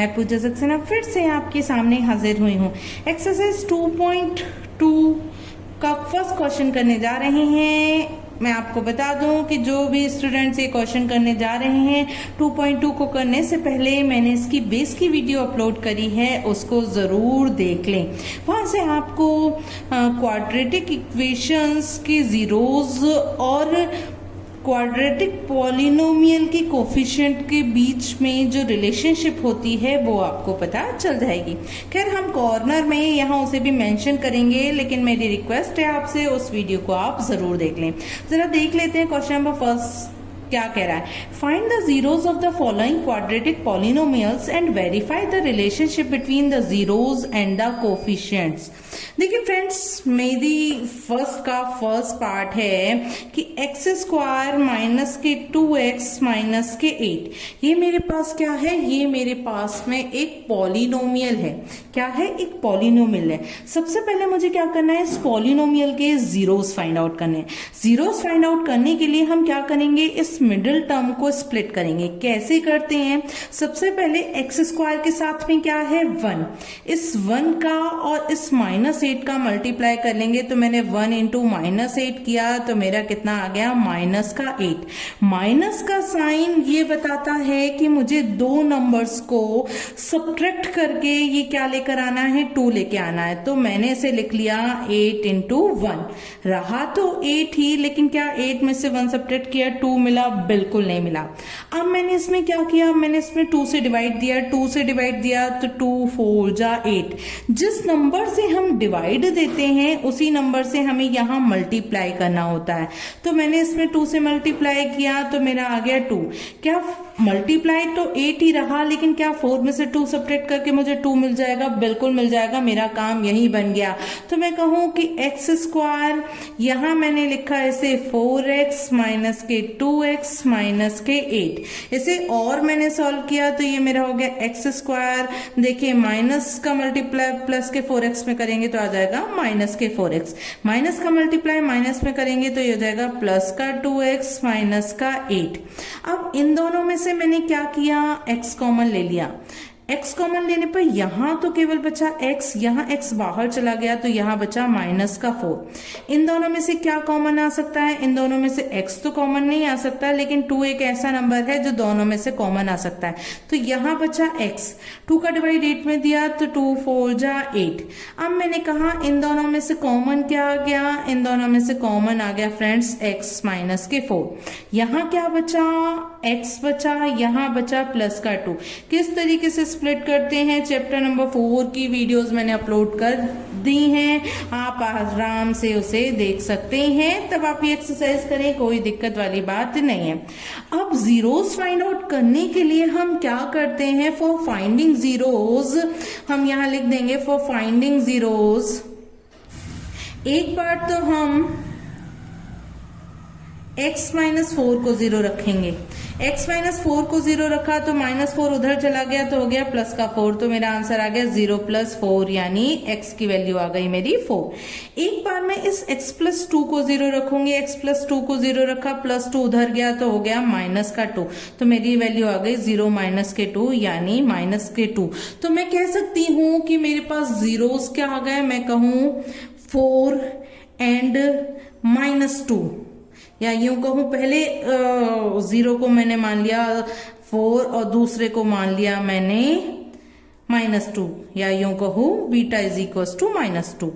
मैं पूजा सक्सेना फिर से आपके सामने हाजिर हुई हूँ। एक्सरसाइज 2.2 का फर्स्ट क्वेश्चन करने जा रहे हैं। मैं आपको बता दूं कि जो भी स्टूडेंट्स ये क्वेश्चन करने जा रहे हैं 2.2 को करने से पहले मैंने इसकी बेस की वीडियो अपलोड करी है, उसको जरूर देख लें। वहां से आपको क्वाड्रेटिक इक्वेशंस के जीरोज और क्वाड्रेटिक पॉलिनोमियल के कोफिशिएंट के बीच में जो रिलेशनशिप होती है वो आपको पता चल जाएगी। खैर हम कॉर्नर में यहाँ उसे भी मेंशन करेंगे, लेकिन मेरी रिक्वेस्ट है आपसे उस वीडियो को आप जरूर देख लें। जरा देख लेते हैं क्वेश्चन नंबर फर्स्ट क्या कह रहा है। Find the zeros of the following quadratic polynomials and verify the relationship between the zeros and the coefficients. देखिए फ्रेंड्स, मेरी फर्स्ट पार्ट है कि एक्स स्क्वायर माइनस के 2x माइनस के 8, ये मेरे पास क्या है, ये मेरे पास में एक पॉलिनोमियल है। क्या है? एक पॉलिनोमियल है। सबसे पहले मुझे क्या करना है, इस पॉलिनोमियल के जीरोस फाइंड आउट करने हैं। जीरोस फाइंड आउट करने के लिए हम क्या करेंगे, इस मिडिल टर्म को स्प्लिट करेंगे। कैसे करते हैं? सबसे पहले एक्स स्क्वायर के साथ में क्या है, 1, इस 1 का और इस -8 का मल्टीप्लाई कर लेंगे। तो मैंने 1 इंटू -8 किया तो मेरा कितना आ गया, माइनस का 8। माइनस का साइन ये बताता है कि मुझे दो नंबर्स को सब्ट्रैक्ट करके ये क्या लेकर आना है, 2 लेके आना है। तो मैंने इसे लिख लिया 8 इंटू 1। रहा तो 8 ही, लेकिन क्या 8 में से 1 सब्ट्रैक्ट किया 2 मिला? बिल्कुल नहीं मिला। अब मैंने इसमें क्या किया, मैंने इसमें 2 से डिवाइड दिया। 2 से डिवाइड दिया तो 2 4 जा 8। जिस नंबर से हम डिवाइड देते हैं उसी नंबर से हमें यहां मल्टीप्लाई करना होता है। तो मैंने इसमें 2 से मल्टीप्लाई किया तो मेरा आ गया 2। क्या मल्टीप्लाई तो 8 ही रहा, लेकिन क्या 4 में से 2 सब्ट्रैक्ट करके मुझे 2 मिल जाएगा? बिल्कुल मिल जाएगा। मेरा काम यही बन गया। तो मैं कहूं कि एक्स स्क्वायर, यहां मैंने लिखा इसे 4x माइनस के 2x माइनस के 8। इसे और मैंने सॉल्व किया तो ये मेरा हो गया एक्स स्क्वायर। देखिए माइनस का मल्टीप्लाई प्लस के 4x में करेंगे तो आ जाएगा माइनस के 4x। माइनस का मल्टीप्लाई माइनस में करेंगे तो ये हो जाएगा प्लस का 2x माइनस का 8। अब इन दोनों में से मैंने क्या किया, x कॉमन ले लिया। x कॉमन लेने पर यहां तो केवल बचा x, यहां x बाहर चला गया तो यहां बचा माइनस का 4। इन दोनों में से क्या कॉमन आ सकता है, इन दोनों में से x तो कॉमन नहीं आ सकता, लेकिन 2 एक ऐसा नंबर है जो दोनों में से कॉमन आ सकता है। तो यहां बचा x, 2 का डिवाइड 8 में दिया तो 2 4 जा 8। अब मैंने कहा इन दोनों में से कॉमन क्या आ गया, इन दोनों में से कॉमन आ गया फ्रेंड्स x माइनस के 4। यहां क्या बचा, x बचा, यहां बचा प्लस का 2। किस तरीके से स्प्लिट करते हैं, चैप्टर नंबर 4 की वीडियोस मैंने अपलोड कर दी हैं, आप आराम से उसे देख सकते हैं। तब आप ये एक्सरसाइज करें, कोई दिक्कत वाली बात नहीं है। अब जीरोस फाइंड आउट करने के लिए हम क्या करते हैं, फॉर फाइंडिंग जीरोस हम यहां लिख देंगे फॉर फाइंडिंग जीरोस। एक बार तो हम x माइनस 4 को 0 रखेंगे। x माइनस 4 को 0 रखा तो -4 उधर चला गया तो हो गया प्लस का 4। तो मेरा आंसर आ गया 0 + 4, यानी x की वैल्यू आ गई मेरी 4। एक बार मैं इस x + 2 को 0 रखूंगी। x + 2 को 0 रखा, +2 उधर गया तो हो गया माइनस का 2। तो मेरी वैल्यू आ गई 0 माइनस के 2, यानी माइनस के 2। तो मैं कह सकती हूं कि मेरे पास जीरोस क्या आ गए, मैं कहूं 4 एंड -2, या यूं कहूं पहले 0 को मैंने मान लिया 4 और दूसरे को मान लिया मैंने -2, या यूं कहूं beta is equal to -2।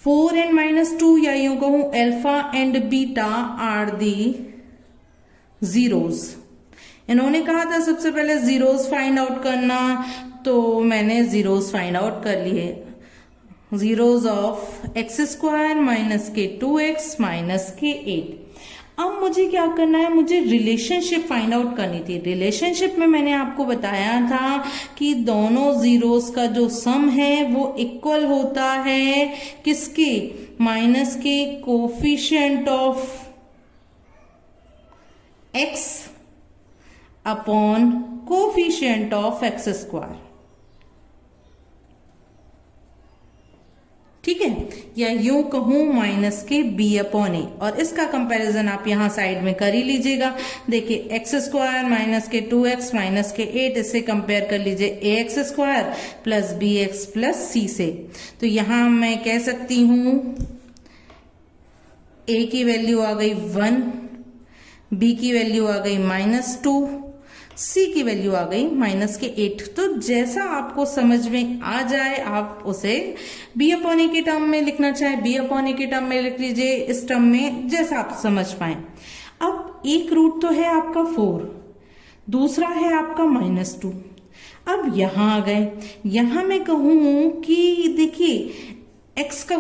4 and -2, या यूं कहूं alpha and beta are the zeros. इन्होंने कहा था सबसे पहले जीरोस फाइंड आउट करना, तो मैंने जीरोस फाइंड आउट कर लिए। Zeros of x square minus के 2x माइनस के 8। अब मुझे क्या करना है, मुझे रिलेशनशिप फाइंड आउट करनी थी। रिलेशनशिप में मैंने आपको बताया था कि दोनों जीरोस का जो सम है वो इक्वल होता है किसके, माइनस के coefficient of x upon coefficient of x square. ठीक है, या यूं कहूं माइनस के बी अपॉन ए, और इसका कंपैरिजन आप यहां साइड में कर ही लीजिएगा। देखिए एक्स स्क्वायर माइनस के 2x माइनस के 8, इससे कंपेयर कर लीजिए a x square plus b x plus c से। तो यहां मैं कह सकती हूं ए की वैल्यू आ गई 1, बी की वैल्यू आ गई -2, सी की वैल्यू आ गई माइनस के 8। तो जैसा आपको समझ में आ जाए आप उसे बी अपॉन ए के टर्म में लिखना चाहे बी अपॉन ए के टर्म में लिख लीजिए, इस टर्म में जैसा आप समझ पाए। अब एक रूट तो है आपका 4, दूसरा है आपका -2। अब यहां आ गए, यहां मैं कहूं कि देखिए x का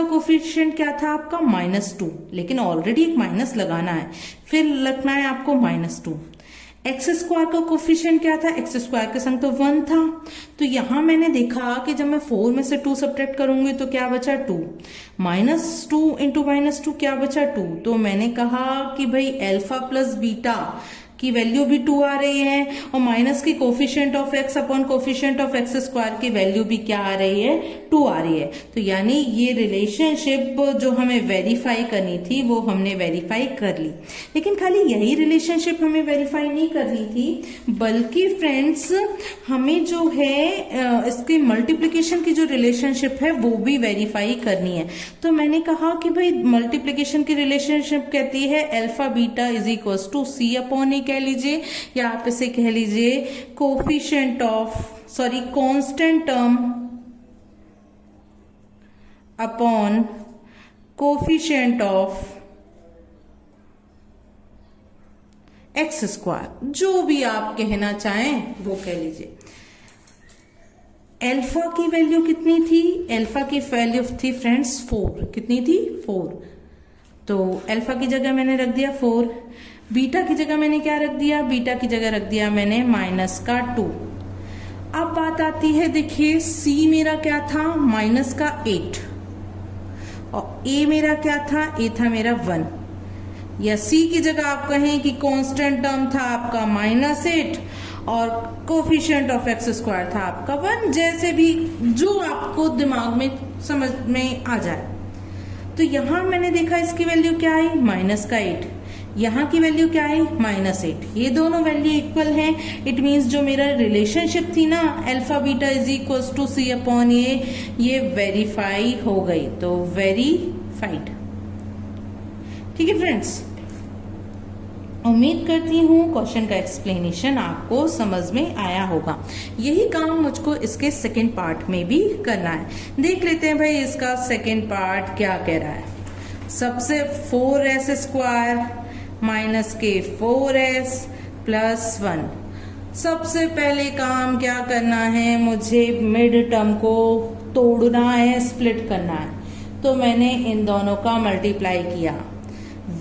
कोफिशिएंट क्या था आपका -2, लेकिन ऑलरेडी एक माइनस लगाना है, फिर लगना है आपको -2। एक्स स्क्वायर का कोफिशिएंट क्या था, एक्स स्क्वायर के संग तो 1 था। तो यहां मैंने देखा कि जब मैं 4 में से 2 सब्ट्रैक्ट करूंगी तो क्या बचा 2, -2 इंटू -2 क्या बचा 2। तो मैंने कहा कि भाई अल्फा प्लस बीटा की वैल्यू भी 2 आ रही है, और माइनस की coefficient of x upon coefficient of x square की वैल्यू भी क्या आ रही है, 2 आ रही है। तो यानी ये रिलेशनशिप जो हमें वेरीफाई करनी थी वो हमने वेरीफाई कर ली। लेकिन खाली यही रिलेशनशिप हमें वेरीफाई नहीं करनी थी, बल्कि फ्रेंड्स हमें जो है इसके मल्टीप्लीकेशन की जो रिलेशनशिप है वो भी वेरीफाई करनी है। तो मैंने कहा कि भाई मल्टीप्लीकेशन की रिलेशनशिप कहती है alpha beta is equal to c upon a कह लीजिए, या आप इसे कह लीजिए coefficient of constant term upon coefficient of x square, जो भी आप कहना चाहें वो कह लीजिए। अल्फा की वैल्यू कितनी थी, अल्फा की वैल्यू थी फ्रेंड्स 4, कितनी थी 4। तो अल्फा की जगह मैंने रख दिया 4, बीटा की जगह मैंने क्या रख दिया, बीटा की जगह रख दिया मैंने -2। अब बात आती है, देखिए सी मेरा क्या था, -8, और ए मेरा क्या था, ए था मेरा 1, या सी की जगह आप कहें कि कांस्टेंट टर्म था आपका -8 और कोफिशिएंट ऑफ एक्स स्क्वायर था आपका 1, जैसे भी जो आपको दिमाग में समझ में आ जाए। तो यहां मैंने देखा इसकी वैल्यू क्या आई, -8, यहाँ की वैल्यू क्या है, -8। ये दोनों वैल्यू इक्वल हैं। इट मीन्स जो मेरा रिलेशनशिप थी ना alpha beta is equal to c upon a, ये वेरीफाई हो गई। तो वेरीफाइड। ठीक है फ्रेंड्स, उम्मीद करती हूँ क्वेश्चन का एक्सप्लेनेशन आपको समझ में आया होगा। यही काम मुझको इसके सेकंड पार्ट में भी करना है। देख लेते हैं भाई इसका सेकंड पार्ट क्या कह रहा है। सबसे 4s स्क्वायर माइनस के 4s प्लस 1। सबसे पहले काम क्या करना है, मुझे मिड टर्म को तोड़ना है, स्प्लिट करना है। तो मैंने इन दोनों का मल्टीप्लाई किया,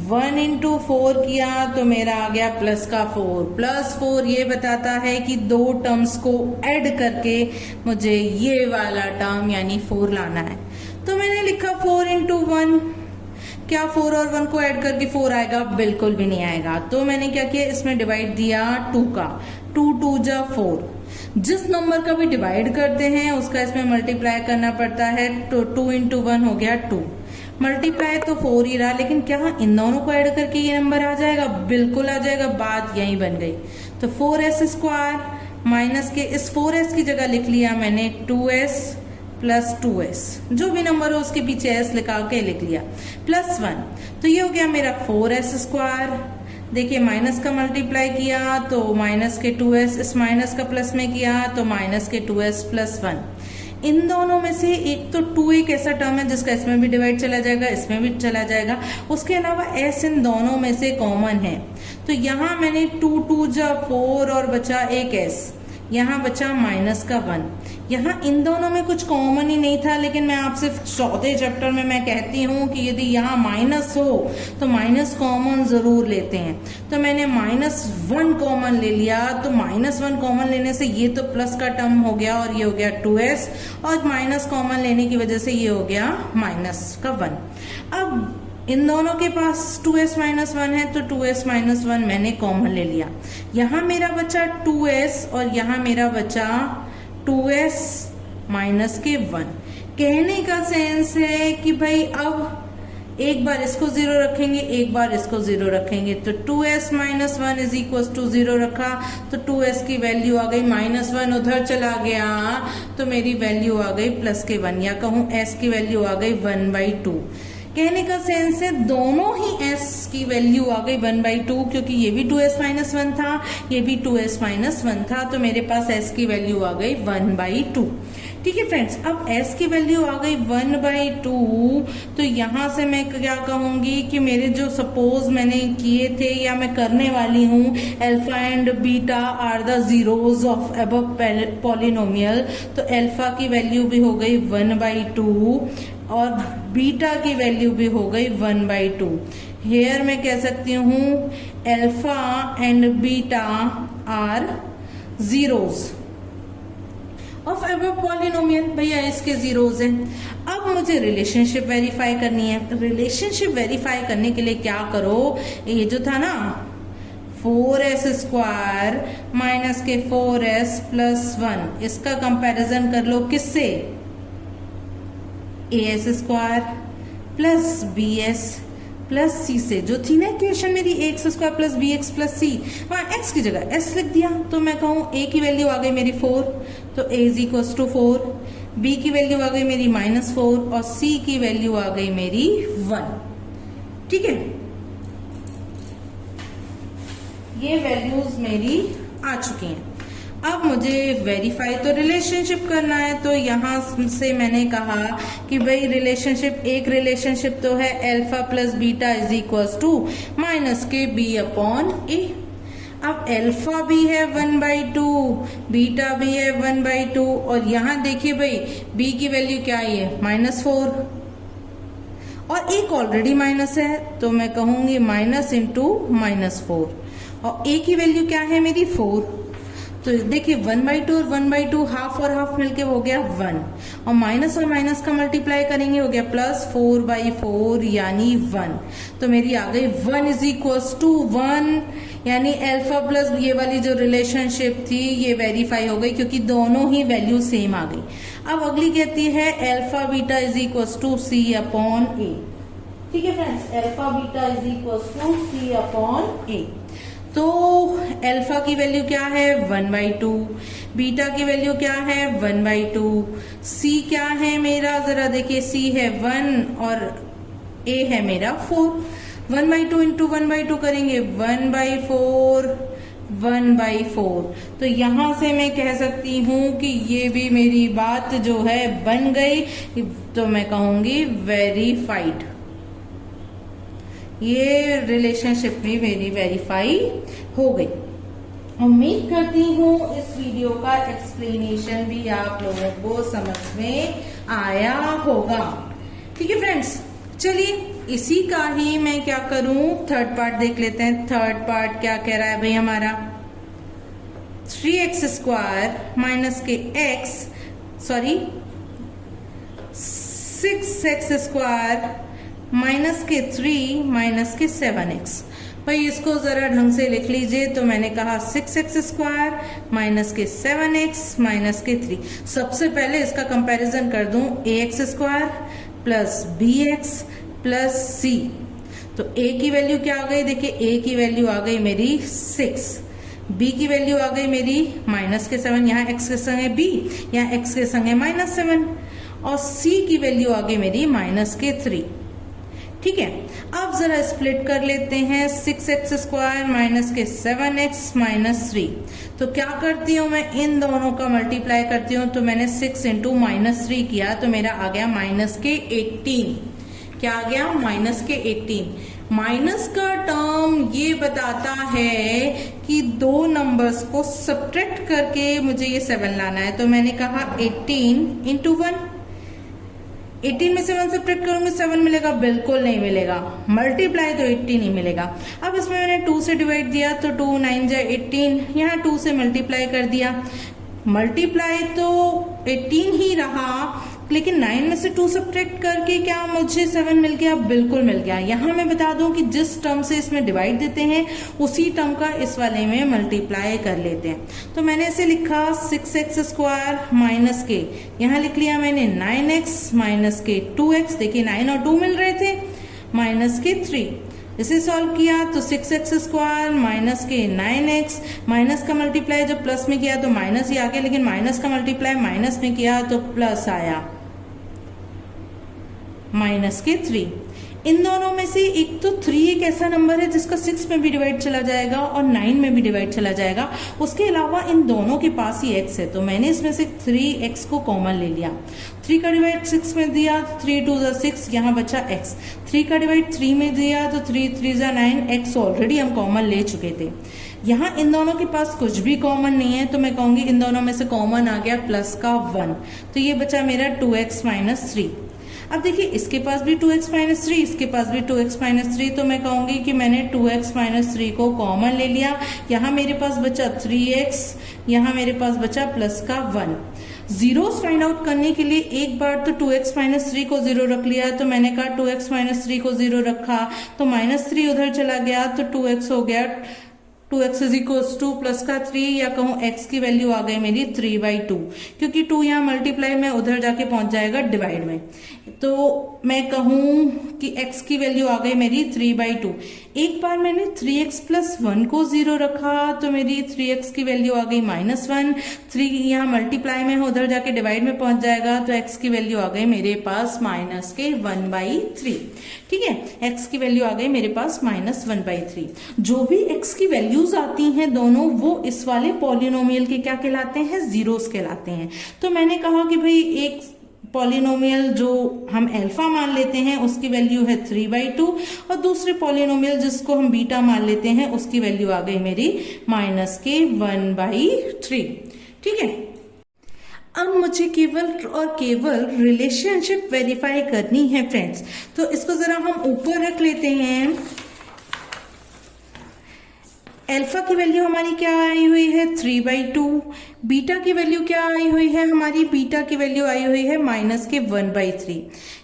1 इंटू 4 किया तो मेरा आ गया प्लस का 4। प्लस 4 ये बताता है कि दो टर्म्स को ऐड करके मुझे ये वाला टर्म यानी 4 लाना है। तो मैंने लिखा 4 इंटू 1। क्या 4 और 1 को ऐड करके 4 आएगा? बिल्कुल भी नहीं आएगा। तो मैंने क्या किया, इसमें डिवाइड दिया 2 का, 2 2 जा 4। जिस नंबर का भी डिवाइड करते हैं उसका इसमें मल्टीप्लाई करना पड़ता है। तो 2 इंटू 1 हो गया 2, मल्टीप्लाई तो 4 ही रहा, लेकिन क्या इन दोनों को ऐड करके ये नंबर आ जाएगा? बिल्कुल आ जाएगा। बात यही बन गई। तो 4s स्क्वायर माइनस के इस 4s की जगह लिख लिया मैंने 2s प्लस 2s, जो भी नंबर हो उसके पीछे s लिखा के लिख लिया, प्लस 1। तो ये हो गया मेरा 4s स्क्वायर। देखिए माइनस का मल्टीप्लाई किया तो माइनस के 2s, इस माइनस का प्लस में किया तो माइनस के 2s प्लस 1। इन दोनों में से एक तो 2 एक ऐसा टर्म है जिसका इसमें भी डिवाइड चला जाएगा, इसमें भी चला जाएगा। उसके अलावा s इन दोनों में से कॉमन है। तो यहाँ मैंने 2 2 जा 4 और बचा एक s, यहाँ बचा माइनस का 1। यहाँ इन दोनों में कुछ कॉमन ही नहीं था, लेकिन मैं आपसे चौथे चैप्टर में मैं कहती हूँ कि यदि यहाँ माइनस हो तो माइनस कॉमन जरूर लेते हैं। तो मैंने -1 कॉमन ले लिया। तो -1 कॉमन लेने से ये तो प्लस का टर्म हो गया और ये हो गया 2s, और माइनस कॉमन लेने की वजह से ये हो गया माइनस का 1। अब इन दोनों के पास 2s माइनस 1 है तो 2s माइनस 1 मैंने कॉमन ले लिया। यहाँ मेरा बचा 2s और यहाँ मेरा बचा 2s माइनस के 1। कहने का सेंस है कि भाई अब एक बार इसको 0 रखेंगे, एक बार इसको 0 रखेंगे, तो 2s minus 1 is equal to 0 रखा तो 2s की वैल्यू आ गई, -1 उधर चला गया तो मेरी वैल्यू आ गई प्लस के 1, या कहूं s की वैल्यू आ गई 1/2। कहने का सेंस है दोनों ही s की वैल्यू आ गई 1/2, क्योंकि ये भी 2s माइनस 1 था, ये भी 2s माइनस 1 था, तो मेरे पास s की वैल्यू आ गई 1/2। ठीक है फ्रेंड्स, अब s की वैल्यू आ गई 1/2, तो यहां से मैं क्या कहूंगी कि मेरे जो सपोज मैंने किए थे या मैं करने वाली हूँ, alpha and beta are the zeros of above polynomial, तो अल्फा की वैल्यू भी हो गई 1/2 और बीटा की वैल्यू भी हो गई 1/2। हेयर मैं कह सकती हूँ alpha and beta are zeros of above polynomial, भैया इसके जीरोज हैं। अब मुझे रिलेशनशिप वेरीफाई करनी है। रिलेशनशिप वेरीफाई करने के लिए क्या करो, ये जो था ना 4s स्क्वायर माइनस के 4s प्लस 1, इसका कंपैरिजन कर लो किससे, as square plus bs plus c से, जो थी ना इक्वेशन मेरी x square plus bx plus c, वहां x की जगह s लिख दिया, तो मैं कहूं a की वैल्यू आ गई मेरी 4, तो a is equal to 4, b की वैल्यू आ गई मेरी -4 और c की वैल्यू आ गई मेरी 1। ठीक है, ये वैल्यूज मेरी आ चुकी हैं। अब मुझे वेरीफाई तो रिलेशनशिप करना है, तो यहां से मैंने कहा कि भाई रिलेशनशिप, एक रिलेशनशिप तो है alpha plus beta is equal to minus के b अपॉन ए। अब अल्फा भी है 1/2, बीटा भी है 1/2, और यहां देखिए भाई b की वैल्यू क्या है -4 और एक ऑलरेडी माइनस है, तो मैं कहूंगी माइनस इंटू -4, और a की वैल्यू क्या है मेरी 4, तो देखिए 1/2 और 1/2 हाफ और हाफ मिलके हो गया 1, और माइनस का मल्टीप्लाई करेंगे हो गया +4/4 यानी 1, तो मेरी आ गई 1 इज इक्वल टू 1, यानी अल्फा प्लस ये वाली जो रिलेशनशिप थी ये वेरीफाई हो गई, क्योंकि दोनों ही वैल्यू सेम आ गई। अब अगली कहती है alpha beta is equal to c upon a. ठीक है friends, alpha beta is equal to c upon a, तो अल्फा की वैल्यू क्या है 1/2, बीटा की वैल्यू क्या है 1/2, c क्या है मेरा, जरा देखिए c है 1 और a है मेरा 4, 1/2 इंटू 1/2 करेंगे 1/4, 1/4, तो यहां से मैं कह सकती हूं कि ये भी मेरी बात जो है बन गई, तो मैं कहूंगी वेरीफाइड, ये रिलेशनशिप भी मेरी वेरीफाई हो गई। उम्मीद करती हूँ इस वीडियो का एक्सप्लेनेशन भी आप लोगों को समझ में आया होगा। ठीक है फ्रेंड्स, चलिए इसी का ही मैं क्या करूं, थर्ड पार्ट देख लेते हैं। थर्ड पार्ट क्या कह रहा है भाई हमारा, 3x स्क्वायर माइनस के सिक्स एक्स स्क्वायर माइनस के 3 माइनस के 7x। भाई इसको जरा ढंग से लिख लीजिए, तो मैंने कहा 6x स्क्वायर माइनस के 7x माइनस के 3। सबसे पहले इसका कंपैरिजन कर दूं, ax square plus bx plus c, तो a की वैल्यू क्या आ गई, देखिए a की वैल्यू आ गई मेरी 6, b की वैल्यू आ गई मेरी माइनस के 7, यहाँ x के संग है b, यहाँ x के संग है -7, और c की वैल्यू आ गई मेरी माइनस के 3। ठीक है, अब जरा स्प्लिट कर लेते हैं, 6x स्क्वायर माइनस के 7x माइनस 3, तो क्या करती हूँ मैं, इन दोनों का मल्टीप्लाई करती हूँ, तो मैंने 6 इंटू -3 किया, तो मेरा आ गया माइनस के 18। क्या आ गया, माइनस के 18। माइनस का टर्म ये बताता है कि दो नंबर्स को सब्ट्रैक्ट करके मुझे ये 7 लाना है, तो मैंने कहा 18 इंटू 1, 18 में से 1 सब्ट्रैक्ट करूंगी 7 मिलेगा, बिल्कुल नहीं मिलेगा, मल्टीप्लाई तो 18 ही मिलेगा। अब इसमें मैंने 2 से डिवाइड दिया, तो 2 9 जा 18, यहाँ 2 से मल्टीप्लाई कर दिया, मल्टीप्लाई तो 18 ही रहा, लेकिन 9 में से 2 सब्ट्रैक्ट करके क्या मुझे 7 मिल गया? बिल्कुल मिल गया। यहाँ मैं बता दूं कि जिस टर्म से इसमें डिवाइड देते हैं उसी टर्म का इस वाले में मल्टीप्लाई कर लेते हैं। तो मैंने इसे लिखा 6x स्क्वायर माइनस के, यहाँ लिख लिया मैंने 9x माइनस के 2x, देखिए 9 और 2 मिल रहे थे, माइनस के 3। इसे सॉल्व किया तो 6x स्क्वायर माइनस के 9x, माइनस का मल्टीप्लाई जब प्लस में किया तो माइनस ही आ गया, लेकिन माइनस का मल्टीप्लाई माइनस में किया तो प्लस आया, माइनस के 3। इन दोनों में से एक तो 3 एक ऐसा नंबर है जिसका 6 में भी डिवाइड चला जाएगा और 9 में भी डिवाइड चला जाएगा। उसके अलावा इन दोनों के पास ही x है, तो मैंने इसमें से 3x को कॉमन ले लिया। 3 का डिवाइड 6 में दिया, 3 2 6, यहाँ बचा x। 3 का डिवाइड 3 में दिया तो 3 3 9, x ऑलरेडी हम कॉमन ले चुके थे। यहाँ इन दोनों के पास कुछ भी कॉमन नहीं है, तो मैं कहूंगी इन दोनों में से कॉमन आ गया प्लस का 1, तो ये बचा मेरा 2x माइनस 3। अब देखिए इसके पास भी 2x माइनस 3, इसके पास भी 2x माइनस 3, तो मैं कहूंगी कि मैंने 2x माइनस 3 को कॉमन ले लिया। यहाँ मेरे पास बचा 3x, यहाँ मेरे पास बचा प्लस का 1। जीरोस फाइंड आउट करने के लिए एक बार तो 2x माइनस 3 को 0 रख लिया, तो मैंने कहा 2x माइनस 3 को 0 रखा तो माइनस 3 उधर चला गया तो 2x हो गया, 2x is equals two plus का 3, या कहूं x की वैल्यू आ गई मेरी 3/2, क्योंकि 2 यहाँ मल्टीप्लाई में उधर जाके पहुंच जाएगा डिवाइड में, तो मैं कहूं कि x की वैल्यू आ गई मेरी 3/2। एक बार मैंने 3x प्लस 1 को 0 रखा तो मेरी 3x की वैल्यू आ गई -1, 3 यहाँ मल्टीप्लाई में उधर जाके डिवाइड में पहुंच जाएगा तो x की वैल्यू आ गई मेरे पास माइनस के 1/3। ठीक है, x की वैल्यू आ गई मेरे पास -1/3। जो भी x की वैल्यूज आती हैं दोनों, वो इस वाले पॉलिनोमियल के क्या कहलाते हैं? जीरोस कहलाते हैं। तो मैंने कहा कि भाई एक पॉलिनोमियल जो हम अल्फा मान लेते हैं उसकी वैल्यू है 3/2, और दूसरे पॉलिनोमियल जिसको हम बीटा मान लेते हैं उसकी वैल्यू आ गई मेरी माइनस के 1/3। ठीक है, अब मुझे केवल और केवल रिलेशनशिप वेरीफाई करनी है फ्रेंड्स, तो इसको जरा हम ऊपर रख लेते हैं। अल्फा की वैल्यू हमारी क्या आई हुई है? 3/2। बीटा की वैल्यू क्या आई हुई है हमारी? बीटा की वैल्यू आई हुई है माइनस के 1/3।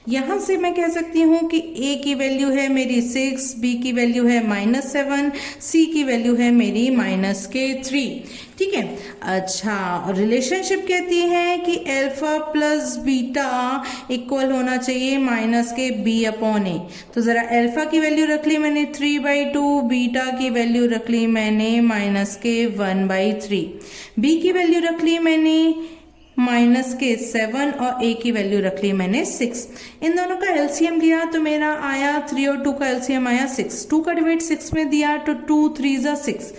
यहां से मैं कह सकती हूं कि a की वैल्यू है मेरी 6, b की वैल्यू है -7, c की वैल्यू है मेरी माइनस के 3। ठीक है, अच्छा, रिलेशनशिप कहती है कि अल्फा प्लस बीटा इक्वल होना चाहिए माइनस के b/a। तो जरा अल्फा की वैल्यू रख ली मैंने 3/2, बीटा की वैल्यू रख ली मैंने माइनस के 1/3, b की वैल्यू रख ली मैंने माइनस के 7 और a की वैल्यू रख ली मैंने 6। इन दोनों का एलसीएम लिया तो मेरा आया 3 और 2 का एलसीएम आया 6। 2 का डिवाइड 6 में दिया तो 2 3 6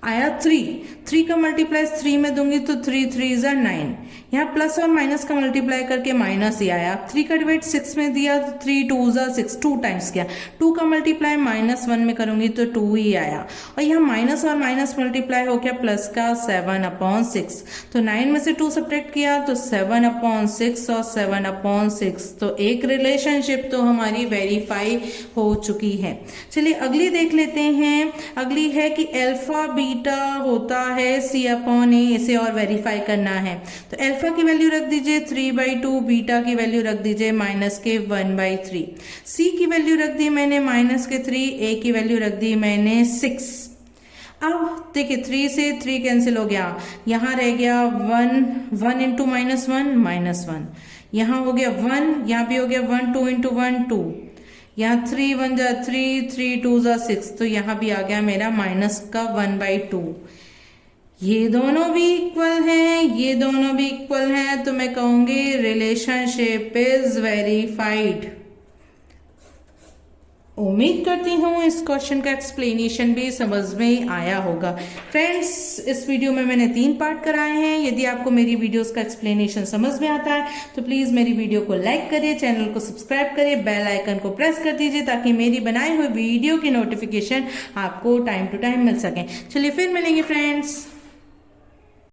आया 3 का मल्टीप्लाई 3 में दूंगी तो 3 3 9। यहाँ प्लस और माइनस का मल्टीप्लाई करके माइनस ही आया। 3 का डिवाइड 6 में दिया तो 3 2 6, 2 टाइम्स किया। 2 का मल्टीप्लाई -1 में करूंगी तो 2 ही आया, और यहाँ माइनस और माइनस मल्टीप्लाई हो गया प्लस का 7/6। तो 9 में से 2 सब्ट्रैक्ट किया तो 7/6 और 7/6। तो एक रिलेशनशिप तो हमारी वेरीफाई हो चुकी है। चलिए अगली देख लेते हैं। अगली है कि अल्फा बीटा होता है c/a, इसे और वेरीफाई करना है। तो अल्फा की वैल्यू रख दीजिए 3/2, बीटा की वैल्यू रख दीजिए माइनस के 1/3, c की वैल्यू रख दी मैंने माइनस के 3, a की वैल्यू रख दी मैंने 6। अब देखिए 3 से 3 कैंसिल हो गया, यहाँ रह गया 1 इंटू -1 -1, यहाँ हो गया 1, यहाँ भी हो गया 1 2 इंटू 1 2, यहाँ 3 1 जा 3 3 2 जा 6, तो यहाँ भी आ गया मेरा माइनस का 1/2। ये दोनों भी इक्वल हैं, ये दोनों भी इक्वल हैं, तो मैं कहूंगी रिलेशनशिप इज वेरीफाइड। उम्मीद करती हूँ इस क्वेश्चन का एक्सप्लेनेशन भी समझ में आया होगा। फ्रेंड्स, इस वीडियो में मैंने 3 पार्ट कराए हैं। यदि आपको मेरी वीडियोस का एक्सप्लेनेशन समझ में आता है तो प्लीज मेरी वीडियो को लाइक करिए, चैनल को सब्सक्राइब करिए, बेल आइकन को प्रेस कर दीजिए ताकि मेरी बनाई हुई वीडियो की नोटिफिकेशन आपको टाइम टू टाइम मिल सके। चलिए फिर मिलेंगे फ्रेंड्स।